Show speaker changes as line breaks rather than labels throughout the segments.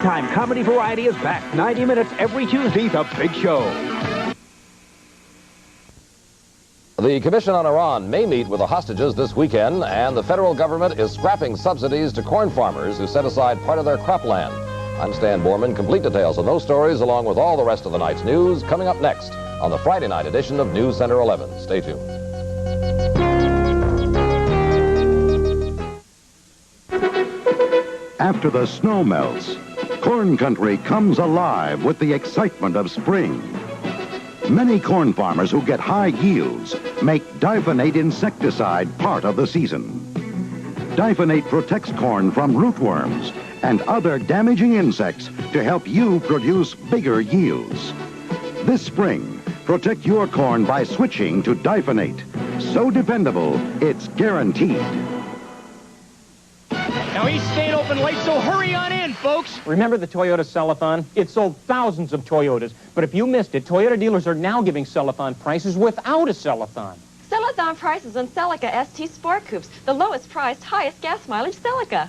Daytime comedy variety is back. 90 minutes every Tuesday, The Big Show.
The Commission on Iran may meet with the hostages this weekend, and the federal government is scrapping subsidies to corn farmers who set aside part of their cropland. I'm Stan Borman. Complete details on those stories, along with all the rest of the night's news, coming up next on the Friday night edition of NewsCenter 11. Stay tuned.
After the snow melts, corn country comes alive with the excitement of spring. Many corn farmers who get high yields make diphenate insecticide part of the season. Diphenate protects corn from rootworms and other damaging insects to help you produce bigger yields. This spring, protect your corn by switching to diphenate. So dependable, it's guaranteed.
Now, he's staying open late, so hurry on in, folks.
Remember the Toyota Cellathon? It sold thousands of Toyotas. But if you missed it, Toyota dealers are now giving Cellathon prices without a Cellathon.
Cellathon prices on Celica ST Sport Coupes, the lowest priced, highest gas mileage Celica.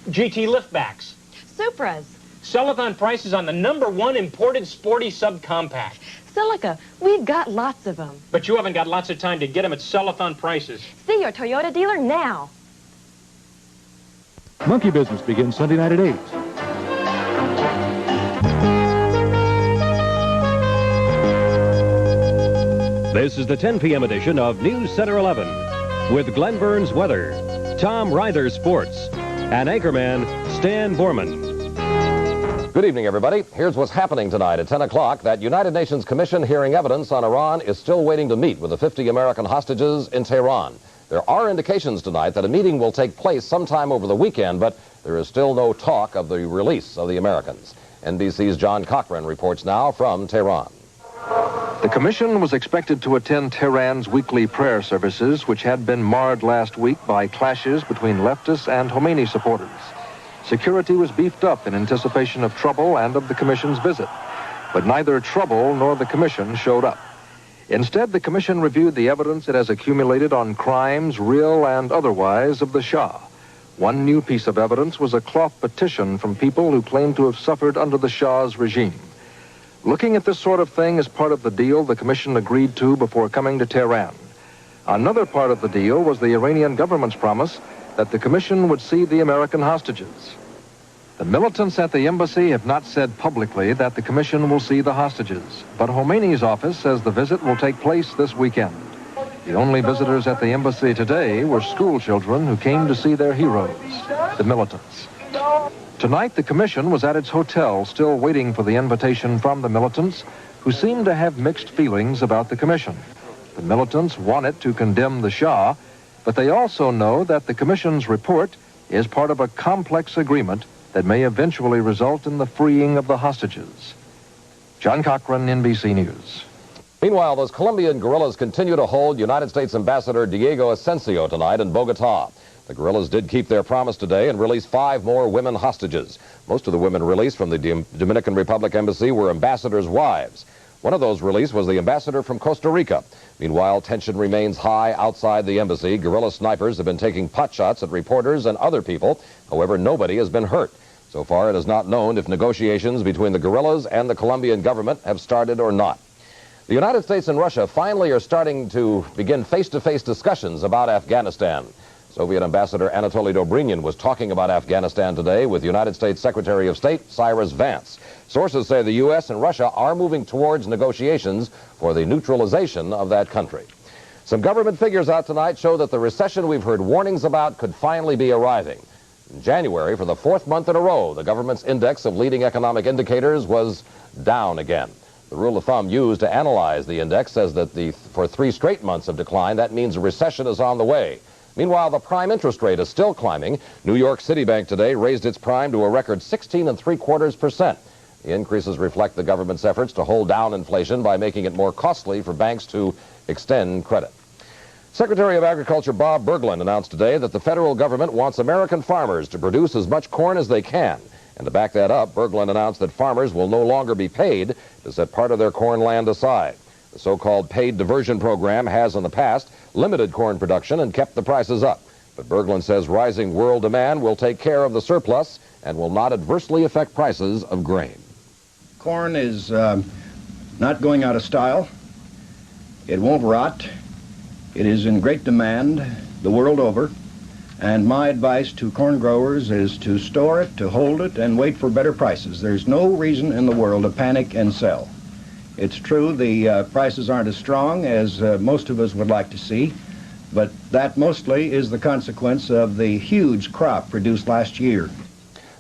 GT liftbacks.
Supras.
Cellathon prices on the #1 imported sporty subcompact.
Celica, we've got lots of them.
But you haven't got lots of time to get them at Cellathon prices.
See your Toyota dealer now.
Monkey Business begins Sunday night at 8.
This is the 10 p.m. edition of News Center 11 with Glenn Burns weather, Tom Ryther sports, and anchorman Stan Borman.
Good evening, everybody. Here's what's happening tonight at 10 o'clock. That United Nations Commission hearing evidence on Iran is still waiting to meet with the 50 American hostages in Tehran. There are indications tonight that a meeting will take place sometime over the weekend, but there is still no talk of the release of the Americans. NBC's John Cochran reports now from Tehran.
The commission was expected to attend Tehran's weekly prayer services, which had been marred last week by clashes between leftists and Khomeini supporters. Security was beefed up in anticipation of trouble and of the commission's visit, but neither trouble nor the commission showed up. Instead, the commission reviewed the evidence it has accumulated on crimes, real and otherwise, of the Shah. One new piece of evidence was a cloth petition from people who claimed to have suffered under the Shah's regime. Looking at this sort of thing as part of the deal the commission agreed to before coming to Tehran. Another part of the deal was the Iranian government's promise that the commission would see the American hostages. The militants at the embassy have not said publicly that the commission will see the hostages, but Khomeini's office says the visit will take place this weekend. The only visitors at the embassy today were school children who came to see their heroes, the militants. Tonight, the commission was at its hotel, still waiting for the invitation from the militants, who seem to have mixed feelings about the commission. The militants want it to condemn the Shah, but they also know that the commission's report is part of a complex agreement that may eventually result in the freeing of the hostages. John Cochran, NBC News.
Meanwhile, those Colombian guerrillas continue to hold United States Ambassador Diego Asensio tonight in Bogota. The guerrillas did keep their promise today and released 5 more women hostages. Most of the women released from the Dominican Republic Embassy were ambassadors' wives. One of those released was the ambassador from Costa Rica. Meanwhile, tension remains high outside the embassy. Guerrilla snipers have been taking potshots at reporters and other people. However, nobody has been hurt. So far, it is not known if negotiations between the guerrillas and the Colombian government have started or not. The United States and Russia finally are starting to begin face-to-face discussions about Afghanistan. Soviet Ambassador Anatoly Dobrynin was talking about Afghanistan today with United States Secretary of State Cyrus Vance. Sources say the U.S. and Russia are moving towards negotiations for the neutralization of that country. Some government figures out tonight show that the recession we've heard warnings about could finally be arriving. In January, for the 4th month in a row, the government's index of leading economic indicators was down again. The rule of thumb used to analyze the index says that for 3 straight months of decline, that means a recession is on the way. Meanwhile, the prime interest rate is still climbing. New York City Bank today raised its prime to a record 16.75%. The increases reflect the government's efforts to hold down inflation by making it more costly for banks to extend credit. Secretary of Agriculture Bob Bergland announced today that the federal government wants American farmers to produce as much corn as they can. And to back that up, Bergland announced that farmers will no longer be paid to set part of their corn land aside. The so-called paid diversion program has in the past limited corn production and kept the prices up. But Bergland says rising world demand will take care of the surplus and will not adversely affect prices of grain.
Corn is not going out of style. It won't rot. It is in great demand the world over. And my advice to corn growers is to store it, to hold it, and wait for better prices. There's no reason in the world to panic and sell. It's true the prices aren't as strong as most of us would like to see, but that mostly is the consequence of the huge crop produced last year.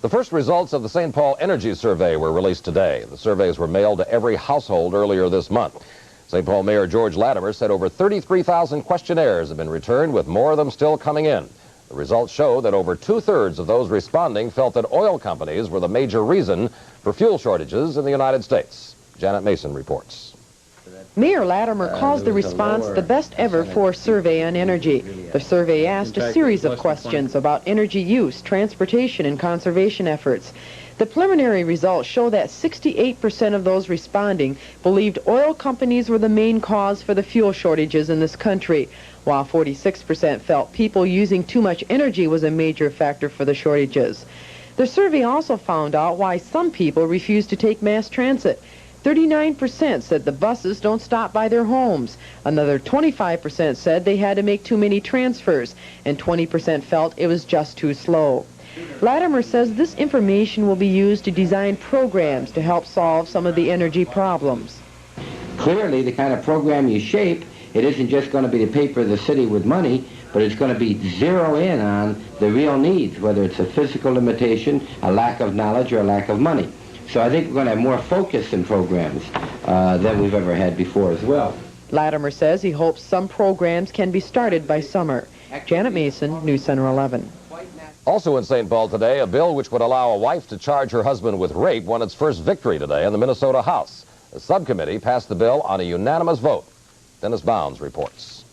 The first results of the St. Paul Energy Survey were released today. The surveys were mailed to every household earlier this month. St. Paul Mayor George Latimer said over 33,000 questionnaires have been returned, with more of them still coming in. The results show that over 2/3 of those responding felt that oil companies were the major reason for fuel shortages in the United States. Janet Mason reports.
Mayor Latimer calls the response the best ever for a survey on energy. The survey asked a series of questions about energy use, transportation, and conservation efforts. The preliminary results show that 68% of those responding believed oil companies were the main cause for the fuel shortages in this country, while 46% felt people using too much energy was a major factor for the shortages. The survey also found out why some people refuse to take mass transit. 39% said the buses don't stop by their homes. Another 25% said they had to make too many transfers, and 20% felt it was just too slow. Latimer says this information will be used to design programs to help solve some of the energy problems.
Clearly, the kind of program you shape, it isn't just going to be to paper the city with money, but it's going to be zero in on the real needs, whether it's a physical limitation, a lack of knowledge, or a lack of money. So I think we're going to have more focus in programs than we've ever had before as well.
Latimer says he hopes some programs can be started by summer. Janet Mason, NewsCenter 11.
Also in St. Paul today, a bill which would allow a wife to charge her husband with rape won its first victory today in the Minnesota House. The subcommittee passed the bill on a unanimous vote. Dennis Bounds reports.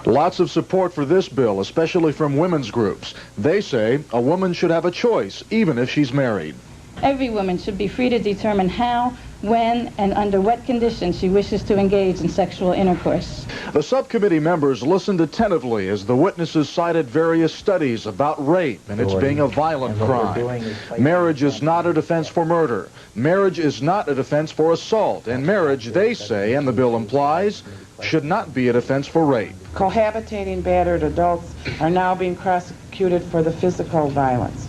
Lots of support for this bill, especially from women's groups. They say a woman should have a choice, even if she's married.
Every woman should be free to determine how, when, and under what conditions she wishes to engage in sexual intercourse.
The subcommittee members listened attentively as the witnesses cited various studies about rape and its being a violent crime. Marriage is not a defense for murder. Marriage is not a defense for assault. And marriage, they say, and the bill implies, should not be a defense for rape.
Cohabitating battered adults are now being prosecuted for the physical violence.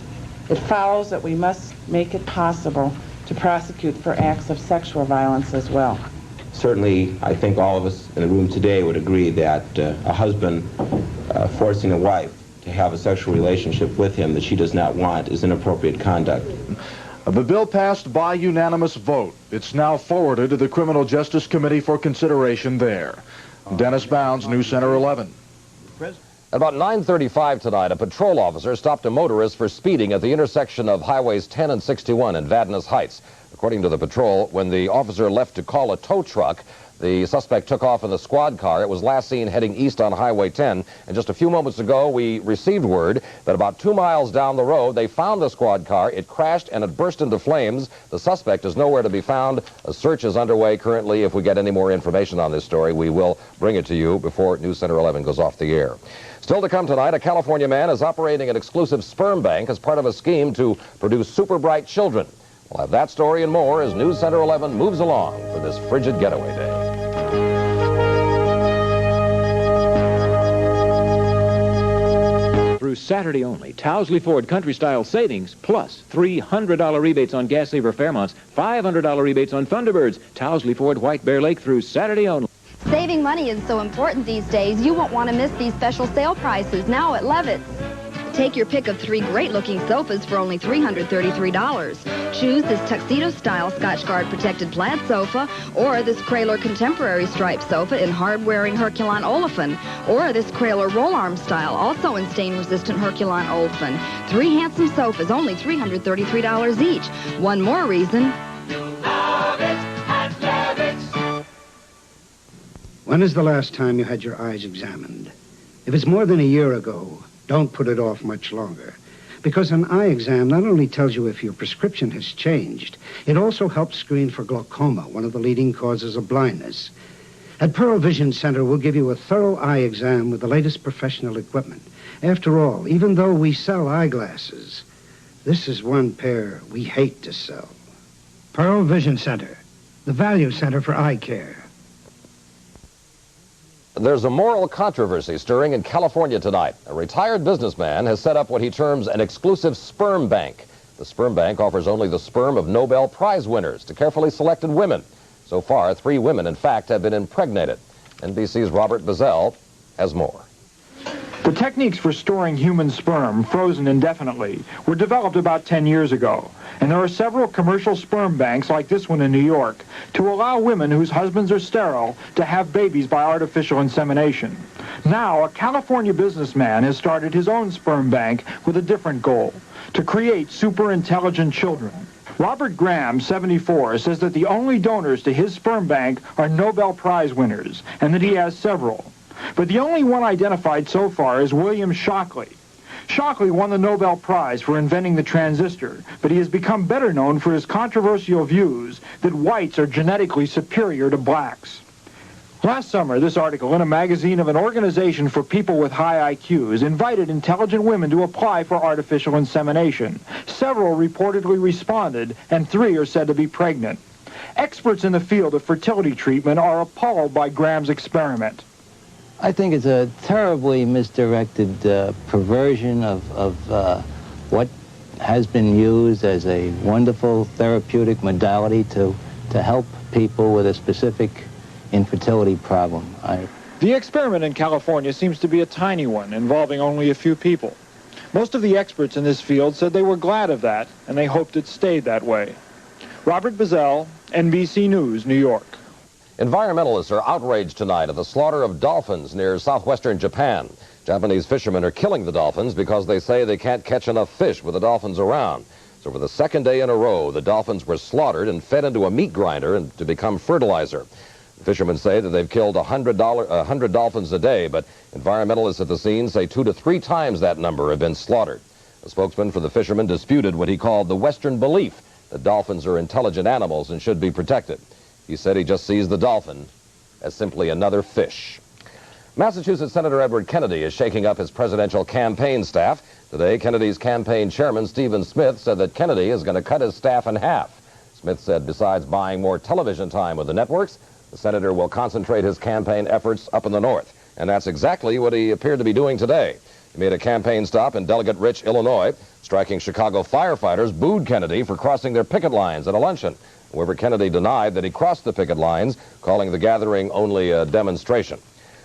It follows that we must make it possible to prosecute for acts of sexual violence as well.
Certainly, I think all of us in the room today would agree that a husband forcing a wife to have a sexual relationship with him that she does not want is inappropriate conduct.
The bill passed by unanimous vote. It's now forwarded to the Criminal Justice Committee for consideration there. Dennis Bounds, NewsCenter 11.
At about 9:35 tonight, a patrol officer stopped a motorist for speeding at the intersection of Highways 10 and 61 in Vadnais Heights. According to the patrol, when the officer left to call a tow truck, the suspect took off in the squad car. It was last seen heading east on Highway 10. And just a few moments ago, we received word that about 2 miles down the road, they found the squad car. It crashed and it burst into flames. The suspect is nowhere to be found. A search is underway currently. If we get any more information on this story, we will bring it to you before NewsCenter 11 goes off the air. Still to come tonight, a California man is operating an exclusive sperm bank as part of a scheme to produce super bright children. We'll have that story and more as NewsCenter 11 moves along for this frigid getaway day.
Through Saturday only, Towsley Ford Country Style Savings plus $300 rebates on Gas Saver Fairmonts, $500 rebates on Thunderbirds. Towsley Ford White Bear Lake through Saturday only.
Saving money is so important these days, you won't want to miss these special sale prices now at Levitt's. Take your pick of 3 great-looking sofas for only $333. Choose this tuxedo-style Scotch-Guard protected plaid sofa, or this Kraler contemporary striped sofa in hard-wearing Herculon olefin, or this Kraler roll-arm style, also in stain-resistant Herculon olefin. 3 handsome sofas, only $333 each. One more reason.
When is the last time you had your eyes examined? If it's more than a year ago, don't put it off much longer. Because an eye exam not only tells you if your prescription has changed, it also helps screen for glaucoma, one of the leading causes of blindness. At Pearl Vision Center, we'll give you a thorough eye exam with the latest professional equipment. After all, even though we sell eyeglasses, This is one pair we hate to sell. Pearl Vision Center, the value center for eye care.
There's a moral controversy stirring in California tonight. A retired businessman has set up what he terms an exclusive sperm bank. The Sperm Bank offers only the sperm of Nobel Prize winners to carefully selected women. So far, 3 women, in fact, have been impregnated. NBC's Robert Bazell has more.
The techniques for storing human sperm, frozen indefinitely, were developed about 10 years ago. And there are several commercial sperm banks, like this one in New York, to allow women whose husbands are sterile to have babies by artificial insemination. Now, a California businessman has started his own sperm bank with a different goal: to create super intelligent children. Robert Graham, 74, says that the only donors to his sperm bank are Nobel Prize winners, and that he has several. But the only one identified so far is William Shockley. Shockley won the Nobel Prize for inventing the transistor, but he has become better known for his controversial views that whites are genetically superior to blacks. Last summer, this article in a magazine of an organization for people with high IQs invited intelligent women to apply for artificial insemination. Several reportedly responded, and 3 are said to be pregnant. Experts in the field of fertility treatment are appalled by Graham's experiment.
I think it's a terribly misdirected perversion of what has been used as a wonderful therapeutic modality to help people with a specific infertility problem.
The experiment in California seems to be a tiny one, involving only a few people. Most of the experts in this field said they were glad of that, and they hoped it stayed that way. Robert Bazell, NBC News, New York.
Environmentalists are outraged tonight at the slaughter of dolphins near southwestern Japan. Japanese fishermen are killing the dolphins because they say they can't catch enough fish with the dolphins around. So for the second day in a row, the dolphins were slaughtered and fed into a meat grinder and to become fertilizer. The fishermen say that they've killed 100 dolphins a day, but environmentalists at the scene say 2 to 3 times that number have been slaughtered. A spokesman for the fishermen disputed what he called the Western belief that dolphins are intelligent animals and should be protected. He said he just sees the dolphin as simply another fish. Massachusetts Senator Edward Kennedy is shaking up his presidential campaign staff. Today, Kennedy's campaign chairman, Stephen Smith, said that Kennedy is going to cut his staff in half. Smith said besides buying more television time with the networks, the senator will concentrate his campaign efforts up in the north. And that's exactly what he appeared to be doing today. He made a campaign stop in Delegate-rich Illinois. Striking Chicago firefighters booed Kennedy for crossing their picket lines at a luncheon. However, Kennedy denied that he crossed the picket lines, calling the gathering only a demonstration.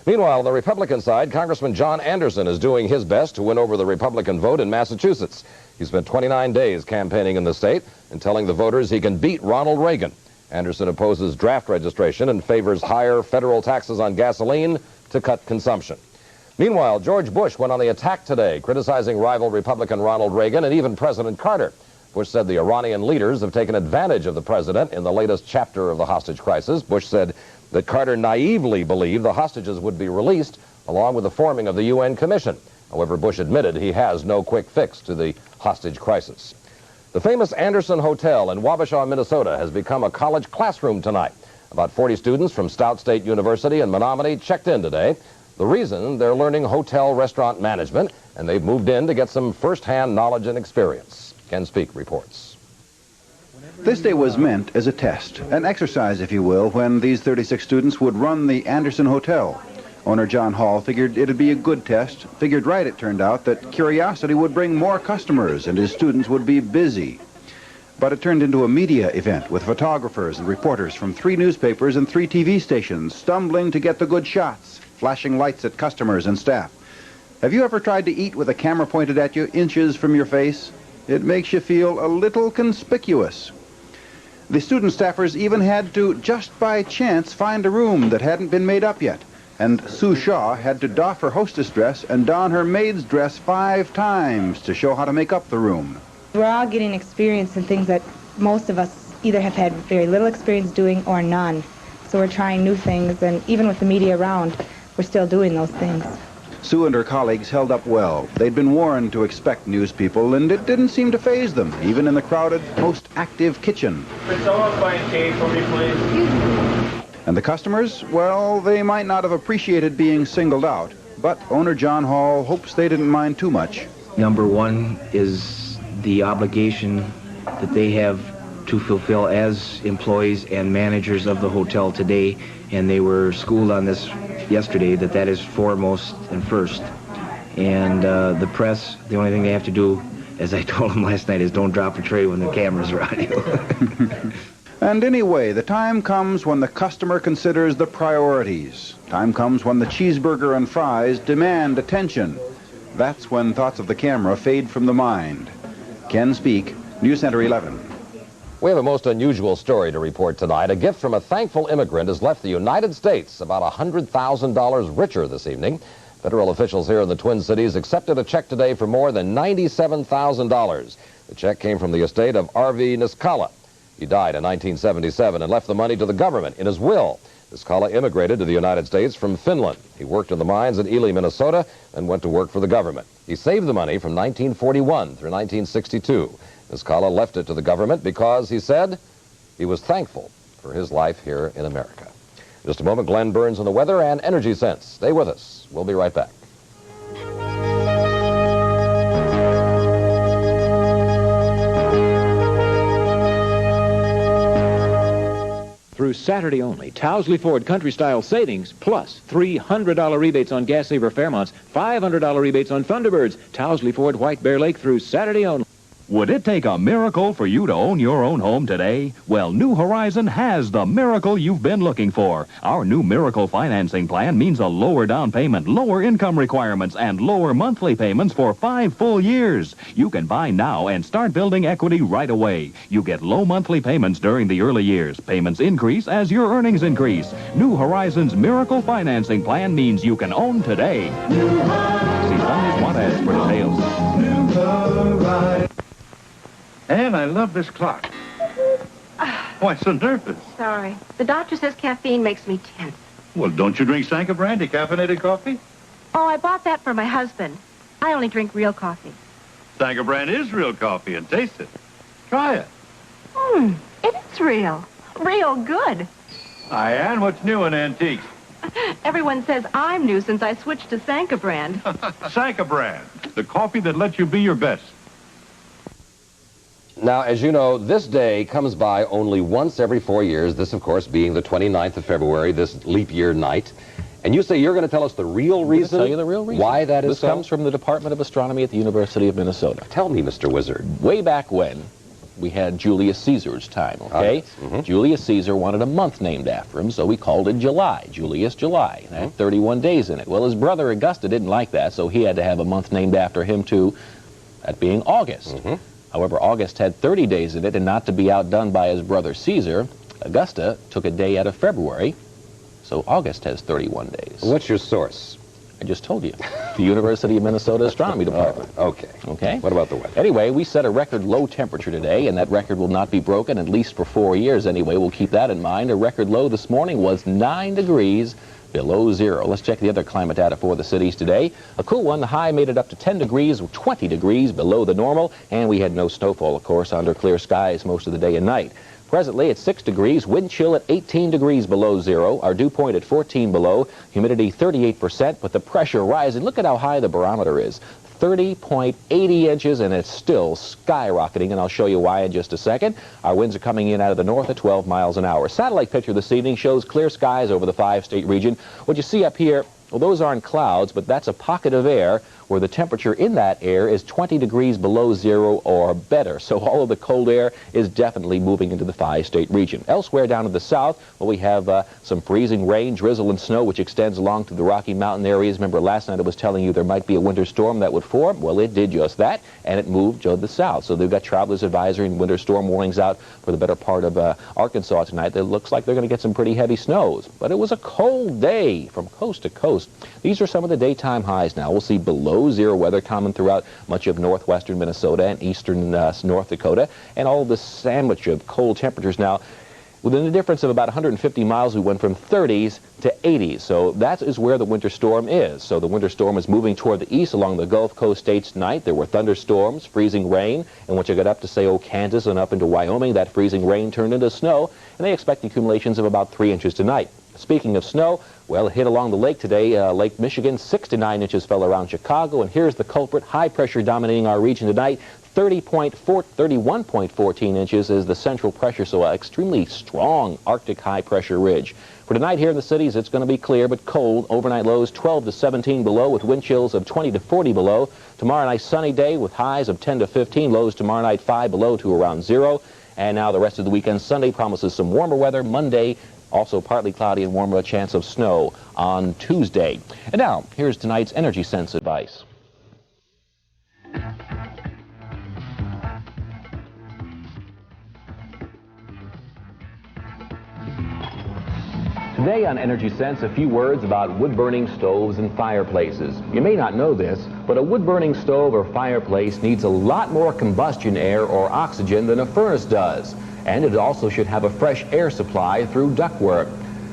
Meanwhile, on the Republican side, Congressman John Anderson is doing his best to win over the Republican vote in Massachusetts. He spent 29 days campaigning in the state and telling the voters he can beat Ronald Reagan. Anderson opposes draft registration and favors higher federal taxes on gasoline to cut consumption. Meanwhile, George Bush went on the attack today, criticizing rival Republican Ronald Reagan and even President Carter. Bush said the Iranian leaders have taken advantage of the president in the latest chapter of the hostage crisis. Bush said that Carter naively believed the hostages would be released along with the forming of the UN Commission. However, Bush admitted he has no quick fix to the hostage crisis. The famous Anderson Hotel in Wabasha, Minnesota has become a college classroom tonight. About 40 students from Stout State University in Menominee checked in today. The reason, they're learning hotel restaurant management, and they've moved in to get some first-hand knowledge and experience. Ken Speak reports.
This day was meant as a test, an exercise, if you will, when these 36 students would run the Anderson Hotel. Owner John Hall figured it'd be a good test, figured right, it turned out, that curiosity would bring more customers and his students would be busy. But it turned into a media event with photographers and reporters from 3 newspapers and 3 TV stations stumbling to get the good shots, flashing lights at customers and staff. Have you ever tried to eat with a camera pointed at you inches from your face? It makes you feel a little conspicuous. The student staffers even had to, just by chance, find a room that hadn't been made up yet. And Sue Shaw had to doff her hostess dress and don her maid's dress 5 times to show how to make up the room.
We're all getting experience in things that most of us either have had very little experience doing or none. So we're trying new things, and even with the media around, we're still doing those things.
Sue and her colleagues held up well. They'd been warned to expect news people, and it didn't seem to faze them, even in the crowded, most active kitchen.
Could someone find cake for me, please?
And the customers, well, they might not have appreciated being singled out, but owner John Hall hopes they didn't mind too much.
Number one is
the obligation that they have to fulfill as employees and managers of the hotel today, and they were schooled on this yesterday, that is foremost and first. And the press, the only thing they have to do, as I told them last night, is don't drop a tray when the cameras are on you.
And anyway, the time comes when the customer considers the priorities. Time comes when the cheeseburger and fries demand attention. That's when thoughts of the camera fade from the mind. Ken Speak, NewsCenter 11.
We have a most unusual story to report tonight. A gift from a thankful immigrant has left the United States about $100,000 richer this evening. Federal officials here in the Twin Cities accepted a check today for more than $97,000. The check came from the estate of R.V. Niskala. He died in 1977 and left the money to the government in his will. Niskala immigrated to the United States from Finland. He worked in the mines in Ely, Minnesota, and went to work for the government. He saved the money from 1941 through 1962. Niskala left it to the government because, he said, he was thankful for his life here in America. In just a moment, Glenn Burns on the weather and Energy Sense. Stay with us. We'll be right back.
Through Saturday only, Towsley Ford country-style savings, plus $300 rebates on Gas Saver Fairmonts, $500 rebates on Thunderbirds. Towsley Ford White Bear Lake through Saturday only.
Would it take a miracle for you to own your own home today? Well, New Horizon has the miracle you've been looking for. Our new Miracle financing plan means a lower down payment, lower income requirements, and lower monthly payments for 5 full years. You can buy now and start building equity right away. You get low monthly payments during the early years. Payments increase as your earnings increase. New Horizon's Miracle financing plan means you can own today. New Horizon. See Lunds want ads for details. New Horizon.
Anne, I love this clock. Why so nervous?
Sorry. The doctor says caffeine makes me tense.
Well, don't you drink Sanka brand decaffeinated coffee?
Oh, I bought that for my husband. I only drink real coffee.
Sanka brand is real coffee, and taste it. Try it.
It is real. Real good.
Hi, Anne, what's new in antiques?
Everyone says I'm new since I switched to Sanka brand.
Sanka brand, the coffee that lets you be your best.
Now, as you know, this day comes by only once every 4 years, this, of course, being the 29th of February, this leap year night. And you say you're going to tell us the real reason?
I'll tell you the real reason.
Why that is
This
so?
comes from the Department of Astronomy at the University of Minnesota.
Tell me, Mr. Wizard.
Way back when, we had Julius Caesar's time, okay? Julius Caesar wanted a month named after him, so he called it July, Julius July. That had 31 days in it. Well, his brother Augusta didn't like that, so he had to have a month named after him, too, that being August. However, August had 30 days in it, and not to be outdone by his brother Caesar, Augusta took a day out of February, so August has 31 days.
What's your source?
I just told you. The University of Minnesota Astronomy Department.
Okay.
Okay?
What about the weather?
Anyway, we set a record low temperature today, and that record will not be broken, at least for 4 years anyway. We'll keep that in mind. A record low this morning was 9 degrees below zero. Let's check the other climate data for the cities today. A cool one. The high made it up to 10 degrees, 20 degrees below the normal, and we had no snowfall, of course, under clear skies most of the day and night. Presently, it's 6 degrees, wind chill at 18 degrees below zero, our dew point at 14 below, humidity 38%, but the pressure rising. Look at how high the barometer is. 30.80 inches, and it's still skyrocketing, and I'll show you why in just a second. Our winds are coming in out of the north at 12 miles an hour. Satellite picture this evening shows clear skies over the 5-state region. What you see up here, well, those aren't clouds, but that's a pocket of air where the temperature in that air is 20 degrees below zero or better. So all of the cold air is definitely moving into the 5-state region. Elsewhere down to the south, well, we have some freezing rain, drizzle, and snow, which extends along to the Rocky Mountain areas. Remember, last night I was telling you there might be a winter storm that would form. Well, it did just that, and it moved to the south. So they've got traveler's advisory and winter storm warnings out for the better part of Arkansas tonight. It looks like they're going to get some pretty heavy snows. But it was a cold day from coast to coast. These are some of the daytime highs now. We'll see below zero weather common throughout much of northwestern Minnesota and eastern North Dakota, and all this sandwich of cold temperatures now. Within a difference of about 150 miles, we went from 30s to 80s. So that is where the winter storm is. So the winter storm is moving toward the east along the Gulf Coast states tonight. There were thunderstorms, freezing rain, and once you got up to, say, Kansas and up into Wyoming, that freezing rain turned into snow, and they expect accumulations of about 3 inches tonight. Speaking of snow, well, it hit along the lake today. Lake Michigan, 6 to 9 inches fell around Chicago, and here's the culprit, high pressure dominating our region tonight. 31.14 inches is the central pressure, so an extremely strong Arctic high-pressure ridge. For tonight here in the cities, it's going to be clear but cold. Overnight lows 12 to 17 below with wind chills of 20 to 40 below. Tomorrow night, sunny day with highs of 10 to 15. Lows tomorrow night 5 below to around 0. And now the rest of the weekend, Sunday promises some warmer weather. Monday, also partly cloudy and warmer, a chance of snow on Tuesday. And now, here's tonight's Energy Sense advice. Today on Energy Sense, a few words about wood-burning stoves and fireplaces. You may not know this, but a wood-burning stove or fireplace needs a lot more combustion air or oxygen than a furnace does. And it also should have a fresh air supply through ductwork.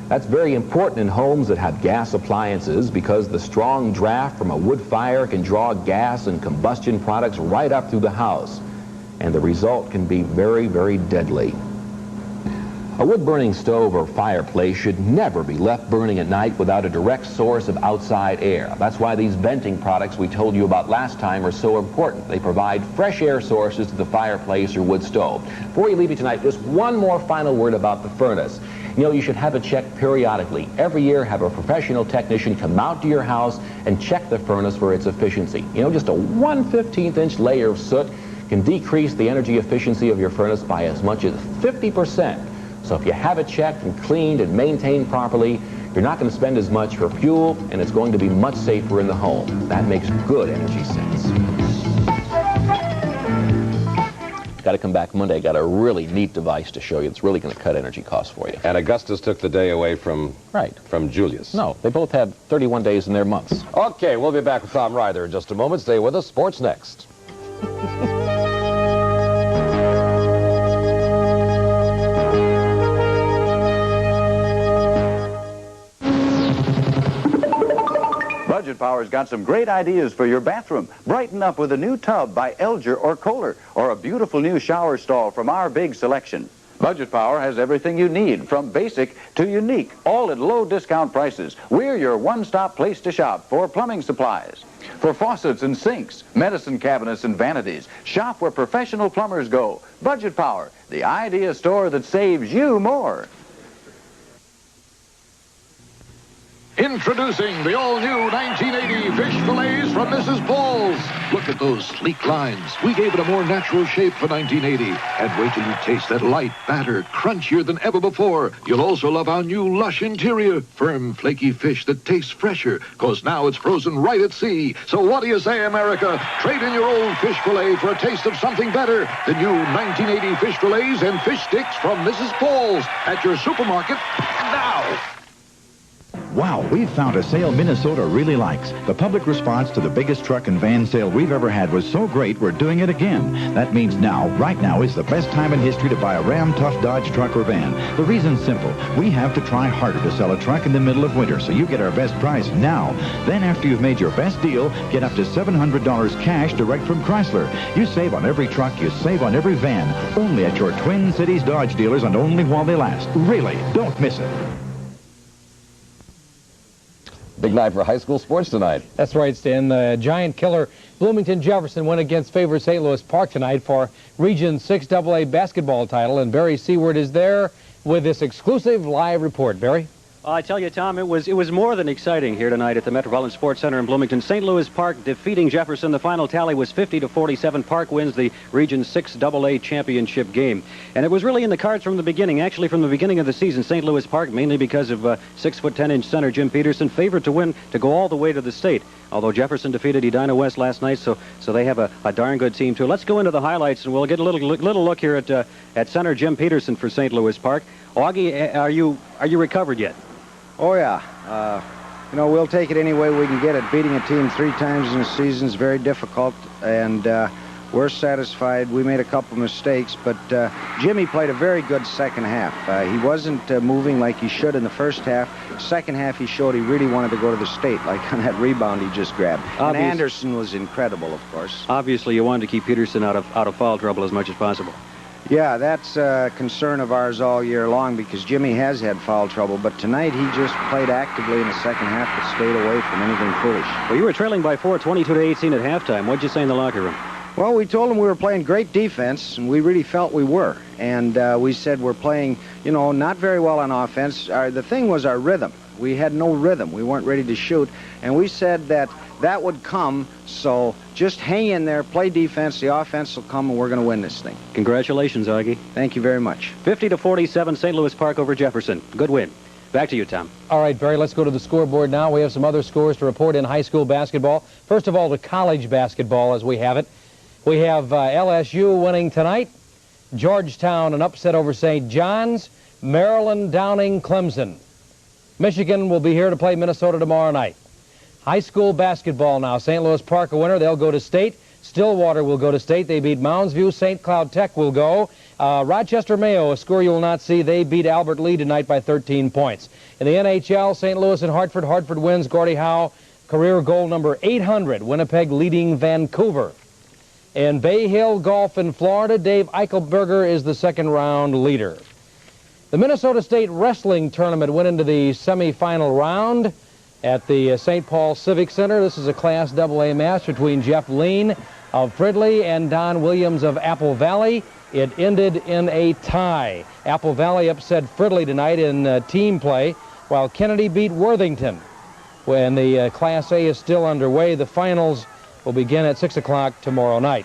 That's very important in homes that have gas appliances because the strong draft from a wood fire can draw gas and combustion products right up through the house. And the result can be very, very deadly. A wood-burning stove or fireplace should never be left burning at night without a direct source of outside air. That's why these venting products we told you about last time are so important. They provide fresh air sources to the fireplace or wood stove. Before you leave me tonight, just one more final word about the furnace. You know, you should have it checked periodically. Every year, have a professional technician come out to your house and check the furnace for its efficiency. You know, just a 1/15-inch layer of soot can decrease the energy efficiency of your furnace by as much as 50%. So if you have it checked and cleaned and maintained properly, you're not going to spend as much for fuel, and it's going to be much safer in the home. That makes good energy sense. Got to come back Monday. Got a really neat device to show you. It's really going to cut energy costs for you.
And Augustus took the day away from Julius.
No, they both had 31 days in their months.
Okay, we'll be back with Tom Ryder in just a moment. Stay with us. Sports next.
Budget Power's got some great ideas for your bathroom. Brighten up with a new tub by Elger or Kohler, or a beautiful new shower stall from our big selection. Budget Power has everything you need, from basic to unique, all at low discount prices. We're your one-stop place to shop for plumbing supplies. For faucets and sinks, medicine cabinets and vanities, shop where professional plumbers go. Budget Power, the idea store that saves you more.
Introducing the all-new 1980 fish fillets from Mrs. Paul's. Look at those sleek lines. We gave it a more natural shape for 1980. And wait till you taste that light batter, crunchier than ever before. You'll also love our new lush interior. Firm, flaky fish that tastes fresher, because now it's frozen right at sea. So what do you say, America? Trade in your old fish fillet for a taste of something better. The new 1980 fish fillets and fish sticks from Mrs. Paul's at your supermarket now.
Wow, we've found a sale Minnesota really likes. The public response to the biggest truck and van sale we've ever had was so great, we're doing it again. That means now, right now, is the best time in history to buy a Ram Tough Dodge truck or van. The reason's simple. We have to try harder to sell a truck in the middle of winter, so you get our best price now. Then after you've made your best deal, get up to $700 cash direct from Chrysler. You save on every truck, you save on every van. Only at your Twin Cities Dodge dealers and only while they last. Really, don't miss it.
Big night for high school sports tonight.
That's right, Stan. The giant killer Bloomington Jefferson went against favored St. Louis Park tonight for Region 6 AA basketball title, and Barry Seward is there with this exclusive live report. Barry?
I tell you, Tom, it was more than exciting here tonight at the Metropolitan Sports Center in Bloomington. St. Louis Park defeating Jefferson. The final tally was 50-47. Park wins the Region 6 AA championship game. And it was really in the cards from the beginning. Actually, from the beginning of the season, St. Louis Park, mainly because of 6'10" center Jim Peterson, favored to win to go all the way to the state. Although Jefferson defeated Edina West last night, so they have a darn good team too. Let's go into the highlights, and we'll get a little look here at center Jim Peterson for St. Louis Park. Augie, are you recovered yet?
Oh, yeah. You know, we'll take it any way we can get it. Beating a team 3 times in a season is very difficult, and we're satisfied. We made a couple mistakes, but Jimmy played a very good second half. He wasn't moving like he should in the first half. Second half, he showed he really wanted to go to the state, like on that rebound he just grabbed. And Anderson was incredible, of course.
Obviously, you wanted to keep Peterson out of foul trouble as much as possible.
Yeah, that's a concern of ours all year long because Jimmy has had foul trouble, but tonight he just played actively in the second half but stayed away from anything foolish.
Well, you were trailing by 4, 22-18 at halftime. What'd you say in the locker room?
Well, we told them we were playing great defense, and we really felt we were. And we said we're playing, you know, not very well on offense. The thing was our rhythm. We had no rhythm. We weren't ready to shoot. And we said that that would come, so just hang in there, play defense, the offense will come, and we're going to win this thing.
Congratulations, Augie.
Thank you very much.
50-47, St. Louis Park over Jefferson. Good win. Back to you, Tom.
All right, Barry, let's go to the scoreboard now. We have some other scores to report in high school basketball. First of all, to college basketball as we have it. We have LSU winning tonight. Georgetown an upset over St. John's. Maryland downing Clemson. Michigan will be here to play Minnesota tomorrow night. High school basketball now. St. Louis Park a winner. They'll go to state. Stillwater will go to state. They beat Mounds View. St. Cloud Tech will go. Rochester Mayo, a score you will not see. They beat Albert Lee tonight by 13 points. In the NHL, St. Louis and Hartford. Hartford wins. Gordie Howe, career goal number 800. Winnipeg leading Vancouver. In Bay Hill Golf in Florida, Dave Eichelberger is the second-round leader. The Minnesota State Wrestling Tournament went into the semifinal round at the St. Paul Civic Center. This is a Class AA match between Jeff Lean of Fridley and Don Williams of Apple Valley. It ended in a tie. Apple Valley upset Fridley tonight in team play, while Kennedy beat Worthington. When the Class A is still underway, the finals will begin at 6 o'clock tomorrow night.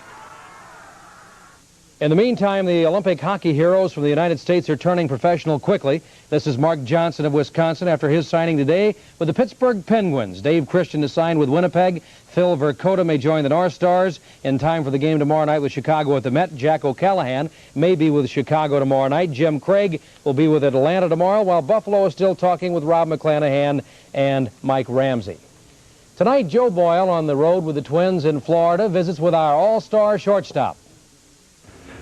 In the meantime, the Olympic hockey heroes from the United States are turning professional quickly. This is Mark Johnson of Wisconsin after his signing today with the Pittsburgh Penguins. Dave Christian is signed with Winnipeg. Phil Verkota may join the North Stars in time for the game tomorrow night with Chicago at the Met. Jack O'Callahan may be with Chicago tomorrow night. Jim Craig will be with Atlanta tomorrow, while Buffalo is still talking with Rob McClanahan and Mike Ramsey. Tonight, Joe Boyle on the road with the Twins in Florida visits with our all-star shortstop.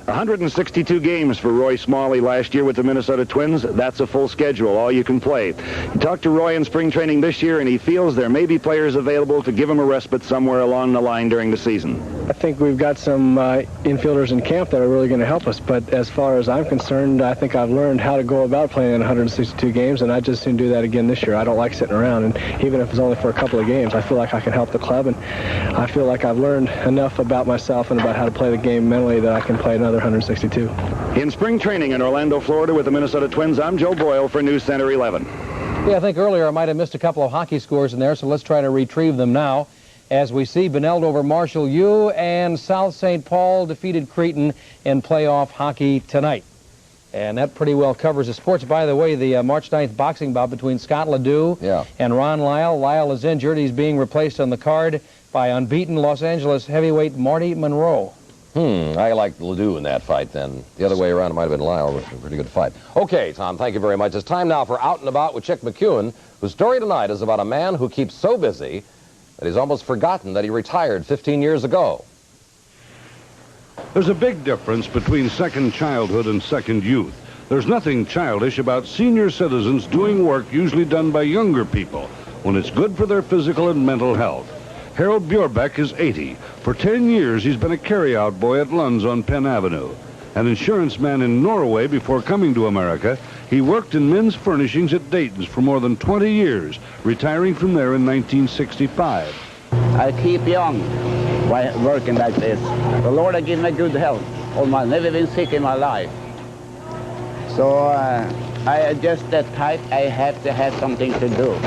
162 games for Roy Smalley last year with the Minnesota Twins. That's a full schedule, all you can play. He talked to Roy in spring training this year, and he feels there may be players available to give him a respite somewhere along the line during the season.
I think we've got some infielders in camp that are really going to help us, but as far as I'm concerned, I think I've learned how to go about playing in 162 games, and I just soon do that again this year. I don't like sitting around, and even if it's only for a couple of games, I feel like I can help the club, and I feel like I've learned enough about myself and about how to play the game mentally that I can play another 162.
In spring training in Orlando, Florida with the Minnesota Twins, I'm Joe Boyle for NewsCenter 11.
Yeah, I think earlier I might have missed a couple of hockey scores in there, so let's try to retrieve them now. As we see, Benilde over Marshall U, and South St. Paul defeated Cretin in playoff hockey tonight. And that pretty well covers the sports. By the way, the March 9th boxing bout between Scott Ledoux and Ron Lyle. Lyle is injured. He's being replaced on the card by unbeaten Los Angeles heavyweight Marty Monroe.
I liked Ledoux in that fight then. The other way around, it might have been Lyle, which was a pretty good fight. Okay, Tom, thank you very much. It's time now for Out and About with Chick McCuen, whose story tonight is about a man who keeps so busy that he's almost forgotten that he retired 15 years ago.
There's a big difference between second childhood and second youth. There's nothing childish about senior citizens doing work usually done by younger people when it's good for their physical and mental health. Harold Bjurbeck is 80. For 10 years, he's been a carry-out boy at Lunds on Penn Avenue. An insurance man in Norway before coming to America, he worked in men's furnishings at Dayton's for more than 20 years, retiring from there in 1965.
I keep young by working like this. The Lord has given me good health. I've never been sick in my life. So I adjust that type. I have to have something to do.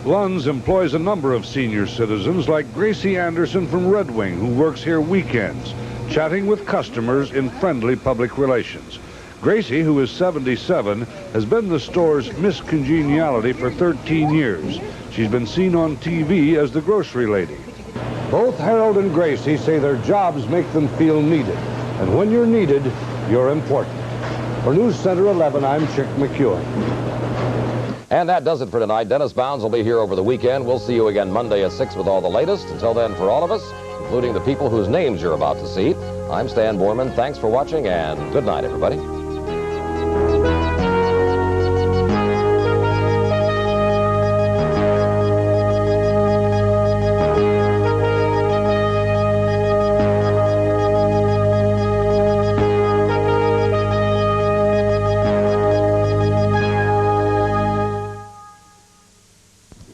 Lunds employs a number of senior citizens like Gracie Anderson from Red Wing, who works here weekends, chatting with customers in friendly public relations. Gracie, who is 77, has been the store's Miss Congeniality for 13 years. She's been seen on TV as the grocery lady. Both Harold and Gracie say their jobs make them feel needed. And when you're needed, you're important. For NewsCenter 11, I'm Chick McCuen.
And that does it for tonight. Dennis Bounds will be here over the weekend. We'll see you again Monday at 6 with all the latest. Until then, for all of us, including the people whose names you're about to see, I'm Stan Borman. Thanks for watching, and good night, everybody.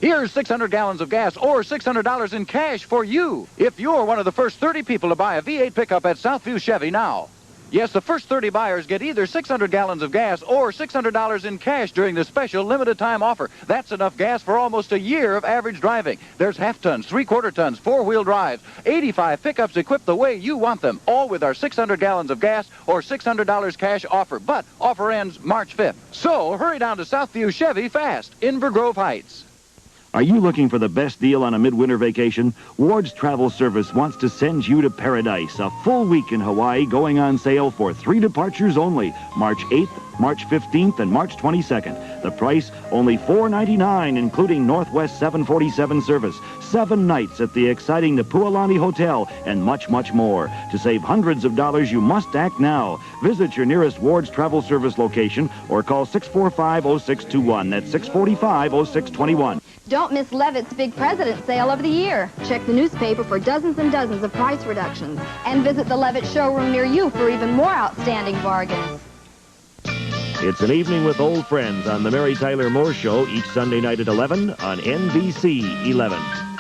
Here's
600 gallons of gas or $600 in cash for you if you're one of the first 30 people to buy a V8 pickup at Southview Chevy now. Yes, the first 30 buyers get either 600 gallons of gas or $600 in cash during the special limited-time offer. That's enough gas for almost a year of average driving. There's half-tons, three-quarter tons, four-wheel drives, 85 pickups equipped the way you want them, all with our 600 gallons of gas or $600 cash offer. But offer ends March 5th. So hurry down to Southview Chevy fast in Grove Heights.
Are you looking for the best deal on a midwinter vacation? Ward's Travel Service wants to send you to paradise. A full week in Hawaii going on sale for 3 departures only. March 8th, March 15th, and March 22nd. The price, only $4.99, including Northwest 747 service. 7 nights at the exciting Napualani Hotel, and much, much more. To save hundreds of dollars, you must act now. Visit your nearest Ward's Travel Service location or call 645-0621. That's 645-0621.
Don't miss Levitt's big President's Sale of the year. Check the newspaper for dozens and dozens of price reductions. And visit the Levitt showroom near you for even more outstanding bargains.
It's an evening with old friends on the Mary Tyler Moore Show each Sunday night at 11 on NBC 11.